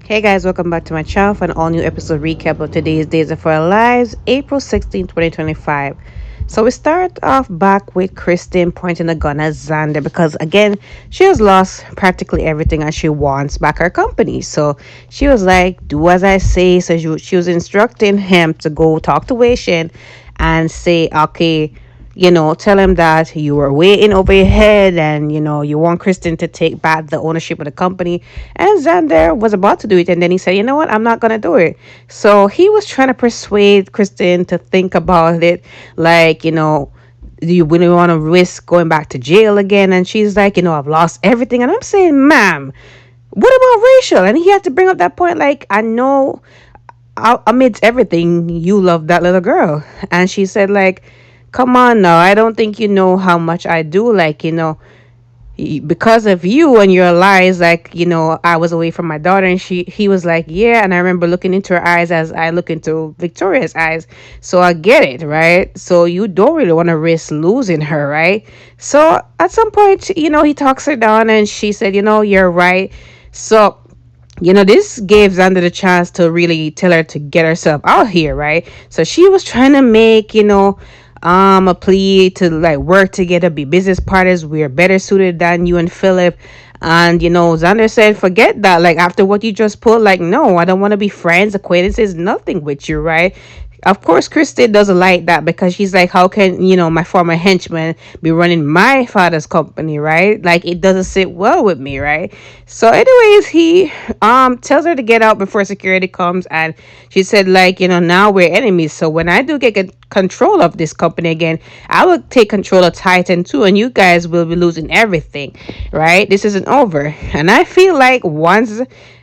Hey guys, welcome back to my channel for an all new episode recap of today's Days of Our Lives, April 16, 2025. So we start off back with Kristen pointing the gun at Xander because again, she has lost practically everything and she wants back her company. So she was like, do as I say. So she was instructing him to go talk to Wei Shin and say, okay, tell him that you were way in over your head and, you want Kristen to take back the ownership of the company. And Xander was about to do it. And then he said, you know what? I'm not going to do it. So he was trying to persuade Kristen to think about it. Like, do you really want to risk going back to jail again? And she's like, I've lost everything. And I'm saying, ma'am, what about Rachel? And he had to bring up that point. Like, I know amidst everything, you love that little girl. And she said, like, come on now, I don't think you know how much I do. Like, because of you and your lies, like, I was away from my daughter. And he was like, yeah. And I remember looking into her eyes as I look into Victoria's eyes. So I get it, right? So you don't really want to risk losing her, right? So at some point, he talks her down and she said, you're right. So this gave Xander the chance to really tell her to get herself out here, right? So she was trying to make, a plea to like work together, be business partners. We're better suited than you and Philip. And Xander said, forget that. Like after what you just put, like, no, I don't want to be friends, acquaintances, nothing with you, right? Of course, Kristen doesn't like that because she's like, how can, my former henchman be running my father's company, right? Like, it doesn't sit well with me, right? So, anyways, he tells her to get out before security comes. And she said, like, now we're enemies. So, when I do get control of this company again, I will take control of Titan too. And you guys will be losing everything, right? This isn't over. And I feel like once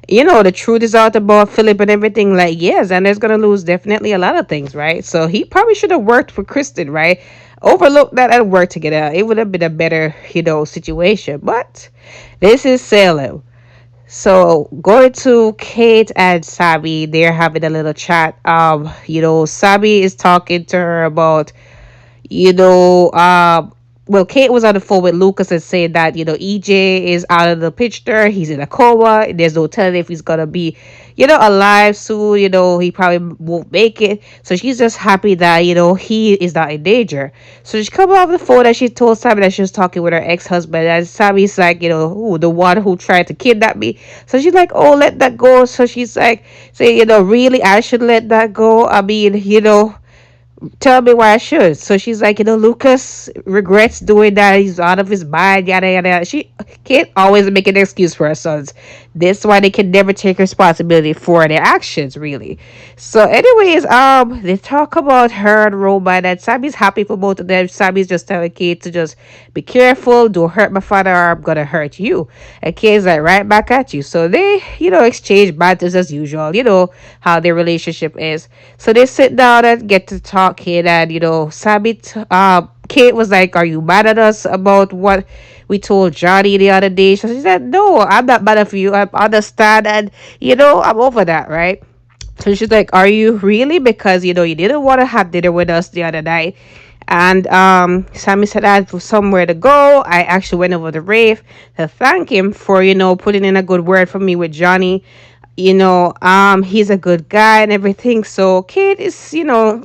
the truth is out about Philip and everything, like, yes, and there's gonna lose definitely a lot of things, right? So he probably should have worked for Kristen, right? Overlook that and work together. It would have been a better, situation. But this is Salem. So going to Kate and Sabi, they're having a little chat. Sabi is talking to her about, you know, well, Kate was on the phone with Lucas and saying that, EJ is out of the picture. He's in a coma. There's no telling if he's going to be, alive soon. He probably won't make it. So she's just happy that, he is not in danger. So she comes off the phone and she told Sammy that she was talking with her ex-husband. And Sammy's like, the one who tried to kidnap me. So she's like, oh, let that go. So she's like, say, really, I should let that go. I mean, tell me why I should. So she's like, Lucas regrets doing that. He's out of his mind, yada, yada, yada. She can't always make an excuse for her sons. That's why they can never take responsibility for their actions, really. So, anyways, they talk about her and Robot, and Sammy's happy for both of them. Sammy's just telling Kate to just be careful, don't hurt my father, or I'm gonna hurt you. And Kate's like, right back at you. So they, exchange banters as usual. How their relationship is. So they sit down and get to talking, and Sammy, Kate was like, "Are you mad at us about what we told Johnny the other day?" So she said, "No, I'm not mad at you. I understand, and I'm over that, right?" So she's like, "Are you really? Because you didn't want to have dinner with us the other night." And Sammy said I had somewhere to go. I actually went over to Rafe to thank him for putting in a good word for me with Johnny. He's a good guy and everything. So Kate is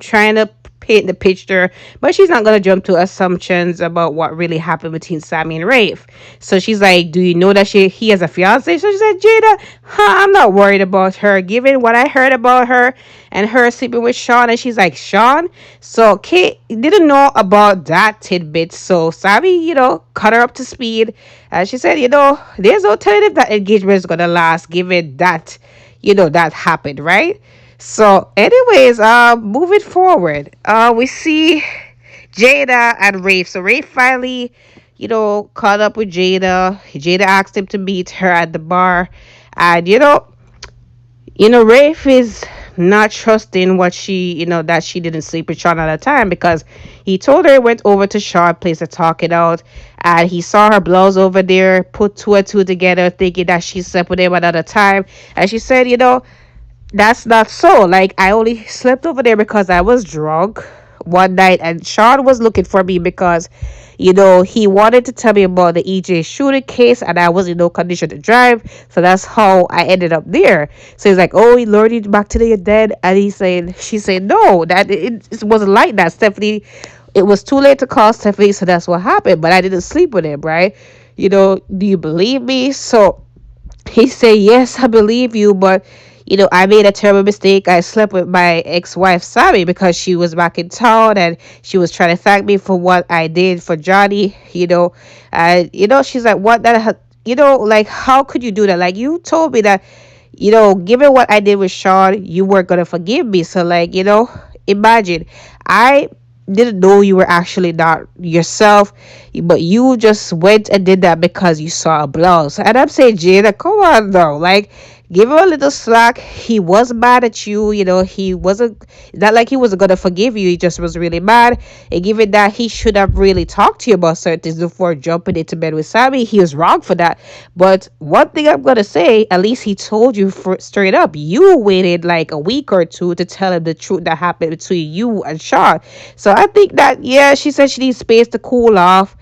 trying to paint the picture, but she's not gonna jump to assumptions about what really happened between Sammy and Rafe. So she's like, do you know that he has a fiance? So she said, Jada, I'm not worried about her given what I heard about her and her sleeping with Sean. And she's like, Sean? So Kate didn't know about that tidbit. So Sammy, cut her up to speed. And she said, there's no telling if that engagement is gonna last given that that happened, right? So, anyways, moving forward, we see Jada and Rafe. So Rafe finally, caught up with Jada. Jada asked him to meet her at the bar, and Rafe is not trusting what she, that she didn't sleep with Sean at the time because he told her he went over to Sean's place to talk it out, and he saw her blouse over there, put two and two together, thinking that she slept with him another time, and she said, that's not so. Like, I only slept over there because I was drunk one night, and Sean was looking for me because, he wanted to tell me about the EJ shooting case, and I was in no condition to drive. So that's how I ended up there. So he's like, "Oh, Lord, you back today, you're dead." And she said, "No, that it wasn't like that, Stephanie. It was too late to call Stephanie, so that's what happened. But I didn't sleep with him, right? Do you believe me?" So he said, "Yes, I believe you, but I made a terrible mistake. I slept with my ex-wife Sammy because she was back in town and she was trying to thank me for what I did for Johnny. And she's like, what that, like, how could you do that? Like, you told me that, given what I did with Sean, you weren't gonna forgive me. So, like, imagine, I didn't know you were actually not yourself, but you just went and did that because you saw a blouse." And I'm saying, Jada, come on though, like, give him a little slack. He was mad at you. He wasn't, not like he wasn't gonna forgive you. He just was really mad. And given that he should have really talked to you about certain things before jumping into bed with Sammy, he was wrong for that. But one thing I'm gonna say, at least he told you straight up. You waited like a week or two to tell him the truth that happened between you and Sean. So I think that, yeah, she said she needs space to cool off,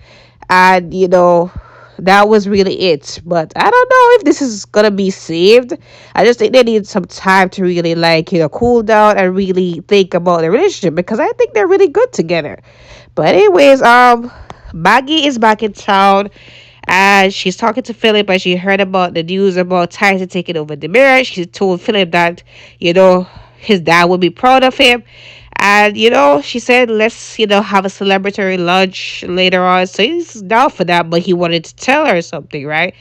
and that was really it. But I don't know if this is gonna be saved. I just think they need some time to really, like, cool down and really think about the relationship, because I think they're really good together. But anyways, Maggie is back in town and she's talking to Philip, and she heard about the news about Tyson taking over the marriage. She told Philip that, his dad would be proud of him. And, she said, let's, have a celebratory lunch later on. So he's down for that, but he wanted to tell her something, right?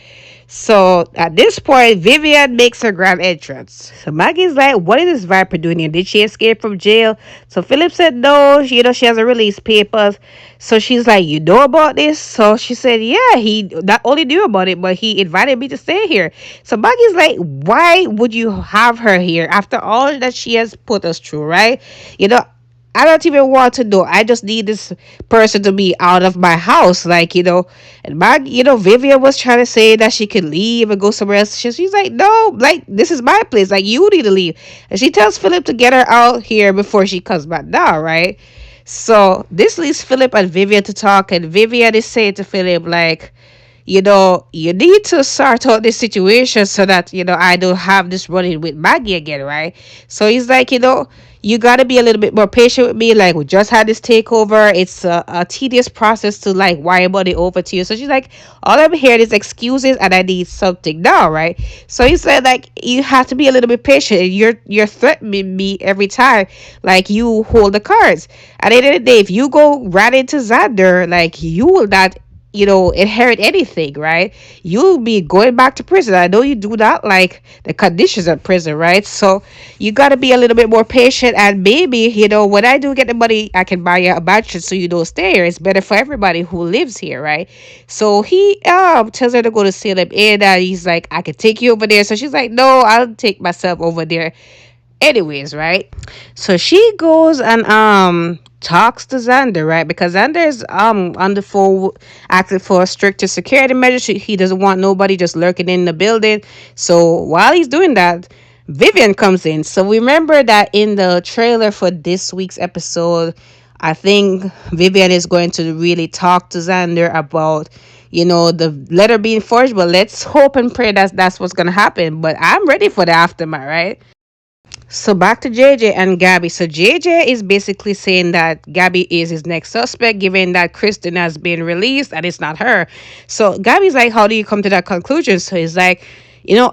So at this point, Vivian makes her grand entrance. So Maggie's like, "What is this Viper doing here? Did she escape from jail?" So Philip said, "No, she hasn't released papers." So she's like, "You know about this?" So she said, "Yeah, he not only knew about it, but he invited me to stay here." So Maggie's like, "Why would you have her here after all that she has put us through, right? You know, I don't even want to know. I just need this person to be out of my house." Like, and Vivian was trying to say that she could leave and go somewhere else. She's like, "No, like, this is my place. Like, you need to leave." And she tells Philip to get her out here before she comes back down, right? So this leaves Philip and Vivian to talk, and Vivian is saying to Philip, like, you need to sort out this situation so that, I don't have this running with Maggie again, right? So he's like, you got to be a little bit more patient with me. Like, we just had this takeover. It's a tedious process to, like, wire money over to you. So she's like, all I'm hearing is excuses and I need something now, right? So he said, like, you have to be a little bit patient. You're threatening me every time, like, you hold the cards. At the end of the day, if you go right into Xander, like, you will not, inherit anything, right? You'll be going back to prison. I know you do not like the conditions of prison, right? So you got to be a little bit more patient, and maybe, when I do get the money, I can buy you a mansion so you don't stay here. It's better for everybody who lives here, right? So he tells her to go to Salem, and he's like, "I can take you over there." So she's like, "No, I'll take myself over there anyways," right? So she goes and talks to Xander, right? Because Xander is on the phone asking for a stricter security measure. He doesn't want nobody just lurking in the building. So while he's doing that, Vivian comes in. So remember that in the trailer for this week's episode, I think Vivian is going to really talk to Xander about, the letter being forged. But let's hope and pray that that's what's gonna happen. But I'm ready for the aftermath, right? So back to JJ and Gabby. So JJ is basically saying that Gabby is his next suspect, given that Kristen has been released and it's not her. So Gabby's like, "How do you come to that conclusion?" So he's like,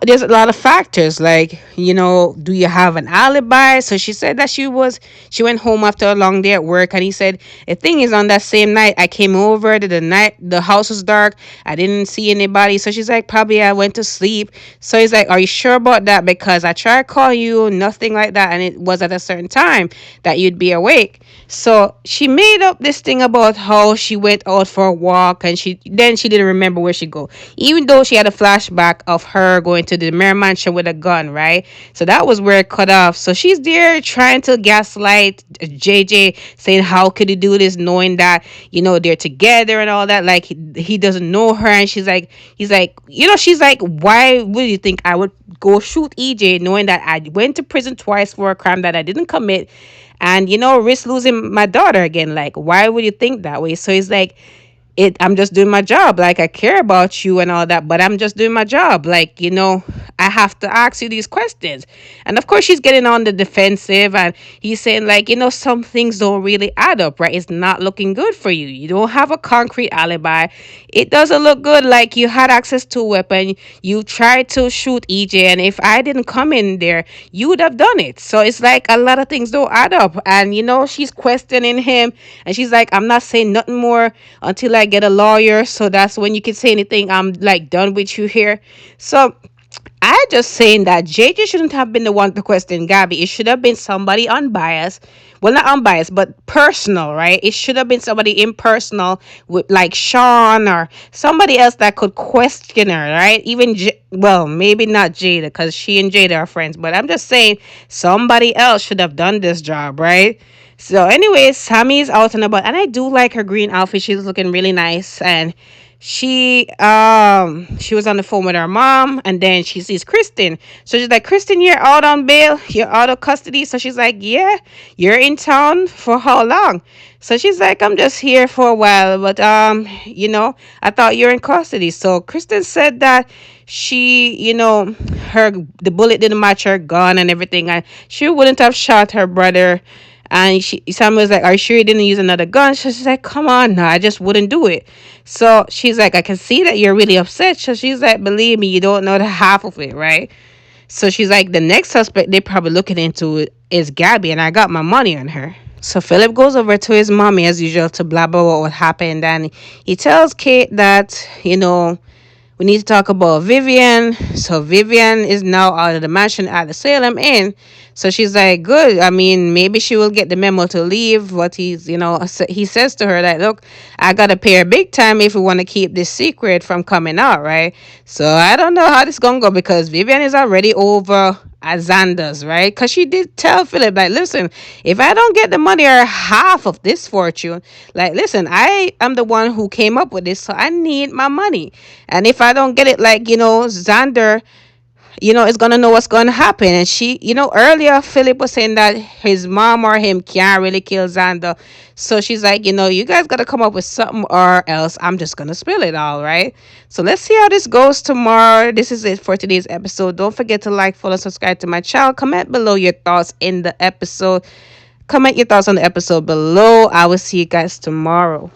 there's a lot of factors. Like, do you have an alibi? So she said that she went home after a long day at work, and he said, "The thing is, on that same night, I came over to the night, the house was dark. I didn't see anybody." So she's like, "Probably I went to sleep." So he's like, "Are you sure about that? Because I tried to call you, nothing like that. And it was at a certain time that you'd be awake." So she made up this thing about how she went out for a walk, and she didn't remember where she go, even though she had a flashback of her going to the mayor mansion with a gun, right? So that was where it cut off. So she's there trying to gaslight JJ, saying how could he do this, knowing that they're together and all that. Like he doesn't know her, and he's like, she's like, why would you think I would go shoot EJ, knowing that I went to prison twice for a crime that I didn't commit, and risk losing my daughter again? Like, why would you think that way? So he's like, I'm just doing my job. Like, I care about you and all that, but I'm just doing my job. Like, I have to ask you these questions. And of course she's getting on the defensive, and he's saying, like, some things don't really add up, right? It's not looking good for you. You don't have a concrete alibi. It doesn't look good. Like, you had access to a weapon, you tried to shoot EJ, and if I didn't come in there, you would have done it. So it's like a lot of things don't add up. And she's questioning him, and she's like, I'm not saying nothing more until I get a lawyer. So that's when you can say anything. I'm like done with you here. So I just saying that JJ shouldn't have been the one to question Gabby. It should have been somebody unbiased. Well, not unbiased, but personal, right? It should have been somebody impersonal with like Sean or somebody else that could question her, right? Even, well, maybe not Jada, because she and Jada are friends. But I'm just saying somebody else should have done this job, right? So, anyways, Sammy is out and about, and I do like her green outfit. She's looking really nice, and she was on the phone with her mom, and then she sees Kristen. So she's like, Kristen, you're out on bail, you're out of custody. So she's like, yeah, you're in town for how long? So she's like, I'm just here for a while, but I thought you're in custody. So Kristen said that she, the bullet didn't match her gun and everything, and she wouldn't have shot her brother. And Sam was like, are you sure you didn't use another gun? So she's like, come on now, I just wouldn't do it. So she's like, I can see that you're really upset. So she's like, believe me, you don't know the half of it, right? So she's like, the next suspect they're probably looking into is Gabby, and I got my money on her. So Philip goes over to his mommy as usual to blabber about what happened, and he tells Kate that, we need to talk about Vivian. So Vivian is now out of the mansion at the Salem Inn. So she's like, good. I mean, maybe she will get the memo to leave. What he says to her that, look, I got to pay her big time if we want to keep this secret from coming out, right? So I don't know how this going to go, because Vivian is already over at Xander's, right? Because she did tell Philip, like, listen, if I don't get the money or half of this fortune, like, listen, I am the one who came up with this, so I need my money. And if I don't get it, like, Xander, is going to know what's going to happen. And she, earlier Philip was saying that his mom or him can't really kill Xander. So she's like, you guys got to come up with something, or else I'm just going to spill it all, right? So let's see how this goes tomorrow. This is it for today's episode. Don't forget to like, follow, subscribe to my channel. Comment below your thoughts in the episode. Comment your thoughts on the episode below. I will see you guys tomorrow.